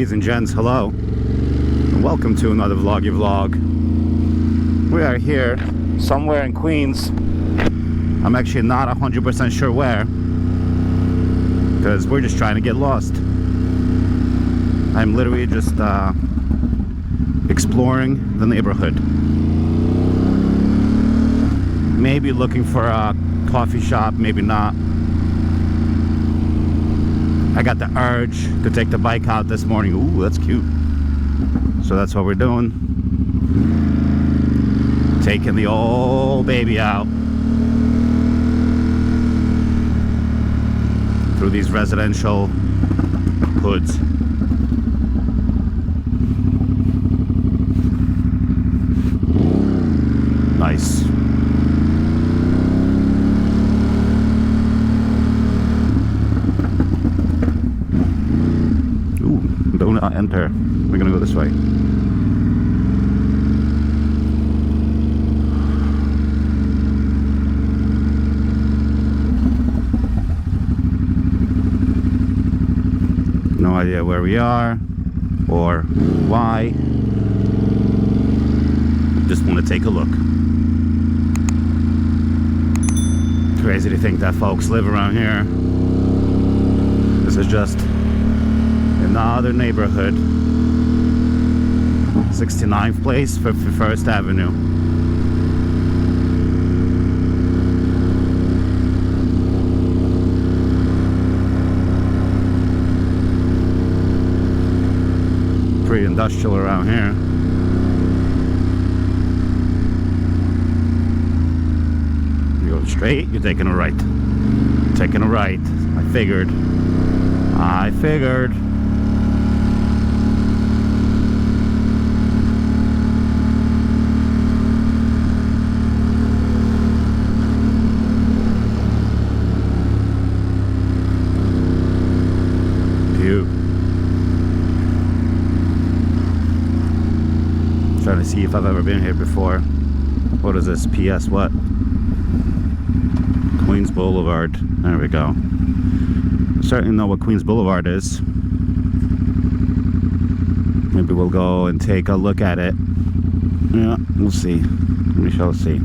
Ladies and gents, hello, and welcome to another vloggy vlog. We are here somewhere in Queens. I'm actually not 100% sure where, because we're just trying to get lost. I'm literally just exploring the neighborhood. Maybe looking for a coffee shop, maybe not. I got the urge to take the bike out this morning. Ooh, that's cute. So that's what we're doing. Taking the old baby out through these residential hoods. Nice. Do not enter. We're gonna go this way. No idea where we are or why. Just want to take a look. Crazy to think that folks live around here. This is just another neighborhood. 69th place, 51st Avenue. Pretty industrial around here. You're going straight, you're taking a right. Taking a right. I figured. Trying to see if I've ever been here before. What is this? PS what? Queens Boulevard. There we go. Certainly know what Queens Boulevard is. Maybe we'll go and take a look at it. Yeah, we'll see. We shall see.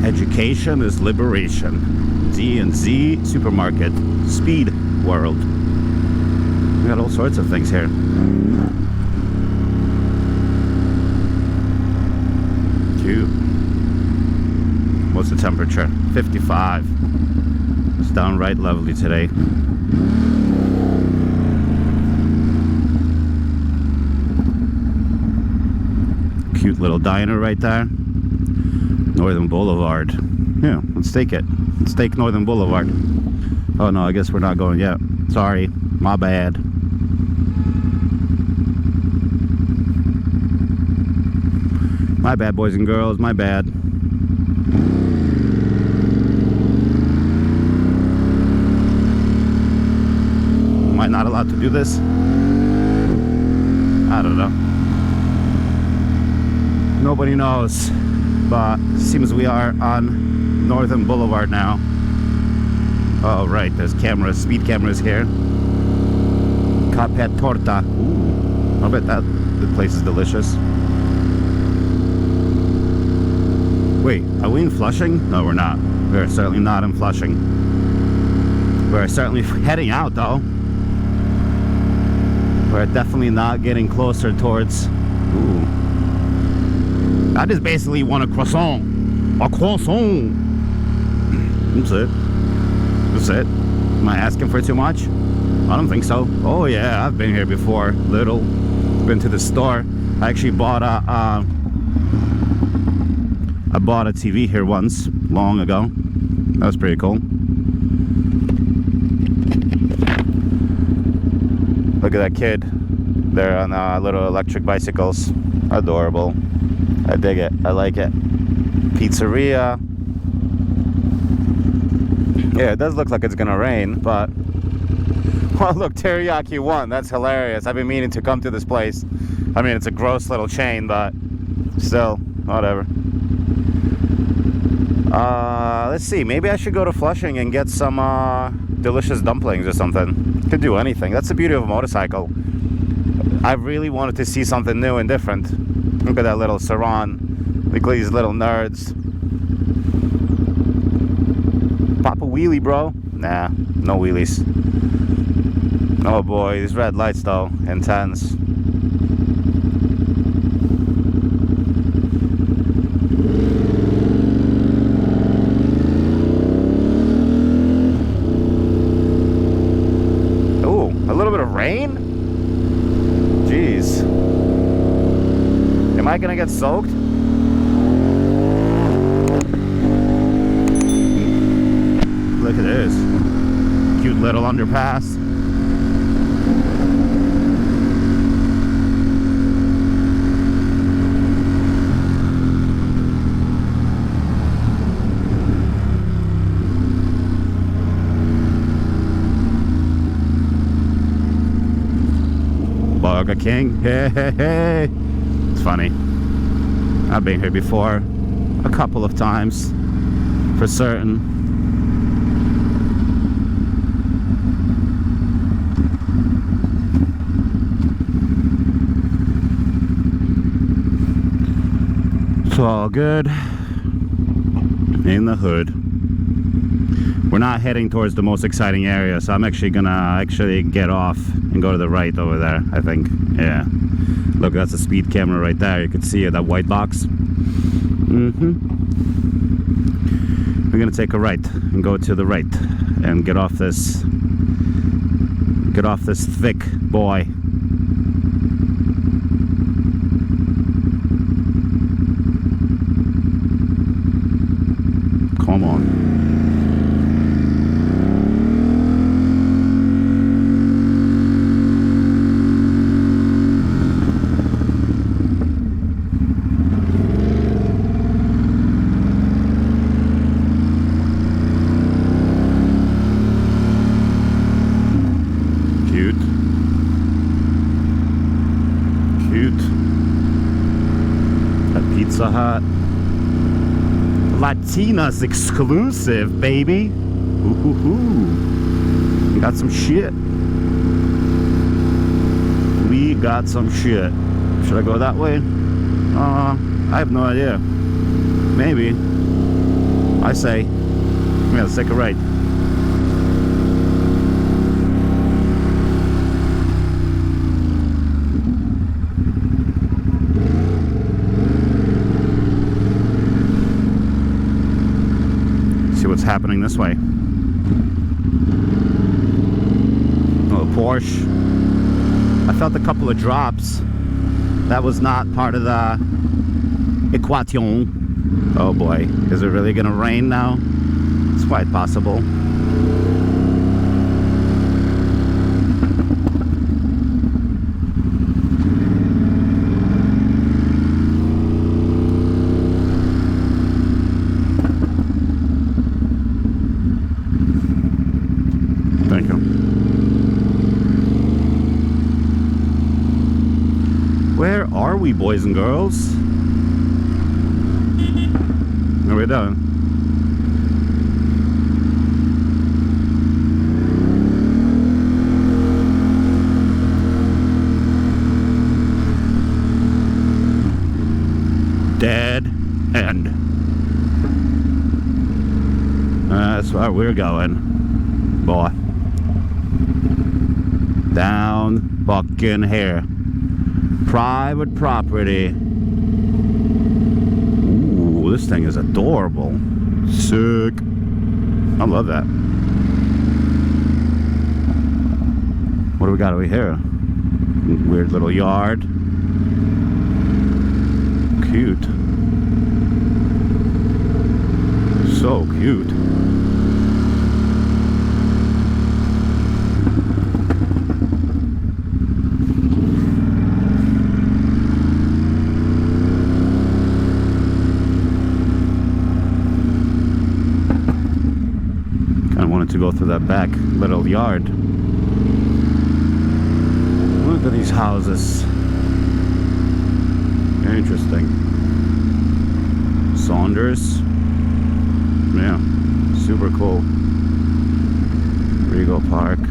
Education is liberation. Z&Z Supermarket. Speed World. We got all sorts of things here. Cute. What's the temperature? 55. It's downright lovely today. Cute little diner right there. Northern Boulevard. Yeah, let's take it. Let's take Northern Boulevard. Oh no, I guess we're not going yet. Sorry, my bad. My bad, boys and girls, my bad. Am I not allowed to do this? I don't know. Nobody knows. But seems we are on Northern Boulevard now. Oh right, there's cameras, speed cameras here. Capet torta. Ooh, I bet that the place is delicious. Wait, are we in Flushing? No, we're not. We're certainly not in Flushing. We're certainly heading out though. We're definitely not getting closer towards. Ooh. I just basically want a croissant. A croissant. That's it. That's it. Am I asking for too much? I don't think so. Oh yeah, I've been here before. Little. Been to the store. I actually bought a TV here once, long ago. That was pretty cool. Look at that kid. They're on little electric bicycles. Adorable. I dig it. I like it. Pizzeria. Yeah, it does look like it's gonna rain, but... Oh, look, Teriyaki 1. That's hilarious. I've been meaning to come to this place. I mean, it's a gross little chain, but still, whatever. Let's see. Maybe I should go to Flushing and get some delicious dumplings or something. Could do anything. That's the beauty of a motorcycle. I really wanted to see something new and different. Look at that little Saran. Look at these little nerds. Pop a wheelie, bro. Nah, no wheelies. Oh boy, these red lights though, intense. Ooh, a little bit of rain? Jeez. Am I gonna get soaked? Look at this. Cute little underpass. Burger King. Hey, hey, hey. It's funny. I've been here before. A couple of times. For certain. It's all good in the hood. We're not heading towards the most exciting area, so I'm actually gonna get off and go to the right over there, I think. Yeah. Look, that's a speed camera right there. You can see it, that white box. We're gonna take a right and go to the right and get off this thick boy. Come on. Cute. Cute. That Pizza Hut. Latinas exclusive, baby. We got some shit. We got some shit. Should I go that way? I have no idea. Maybe. I say, yeah, let's take a right. What's happening this way? Oh, Porsche. I felt a couple of drops. That was not part of the equation. Oh boy, is it really gonna rain now? It's quite possible. Thank you. Where are we, boys and girls? Where are we doing? Dead end. That's where we're going, boy. Down fucking here. Private property. Ooh, this thing is adorable. Sick. I love that. What do we got over here? Weird little yard. Cute. So cute. To go through that back little yard. Look at these houses. Interesting. Saunders. Yeah, super cool. Regal Park. I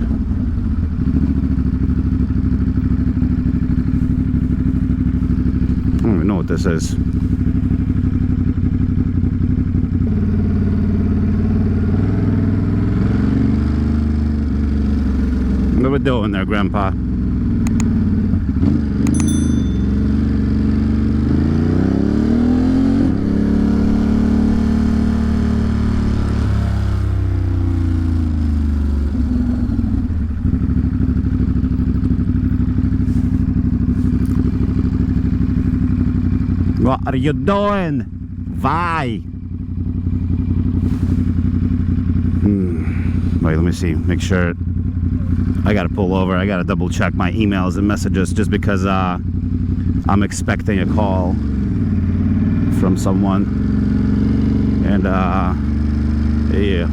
don't even know what this is. What are we doing there, Grandpa? What are you doing? Why? Wait, let me see. Make sure. I gotta pull over. I gotta double check my emails and messages just because I'm expecting a call from someone. And yeah.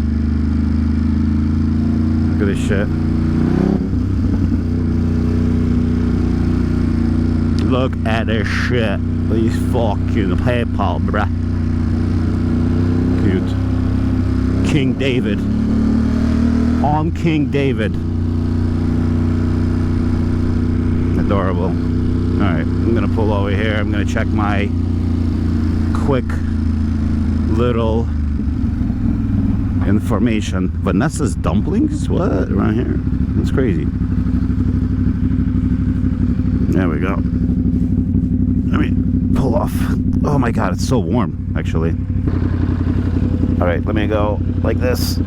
Look at this shit. Look at this shit. These fucking PayPal, bruh. Cute. King David. I'm King David. Adorable. Alright, I'm gonna pull over here. I'm gonna check my quick little information. Vanessa's dumplings? What? Around here? That's crazy. There we go. Let me pull off. Oh my god, it's so warm, actually. Alright, let me go like this.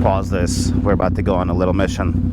Pause this. We're about to go on a little mission.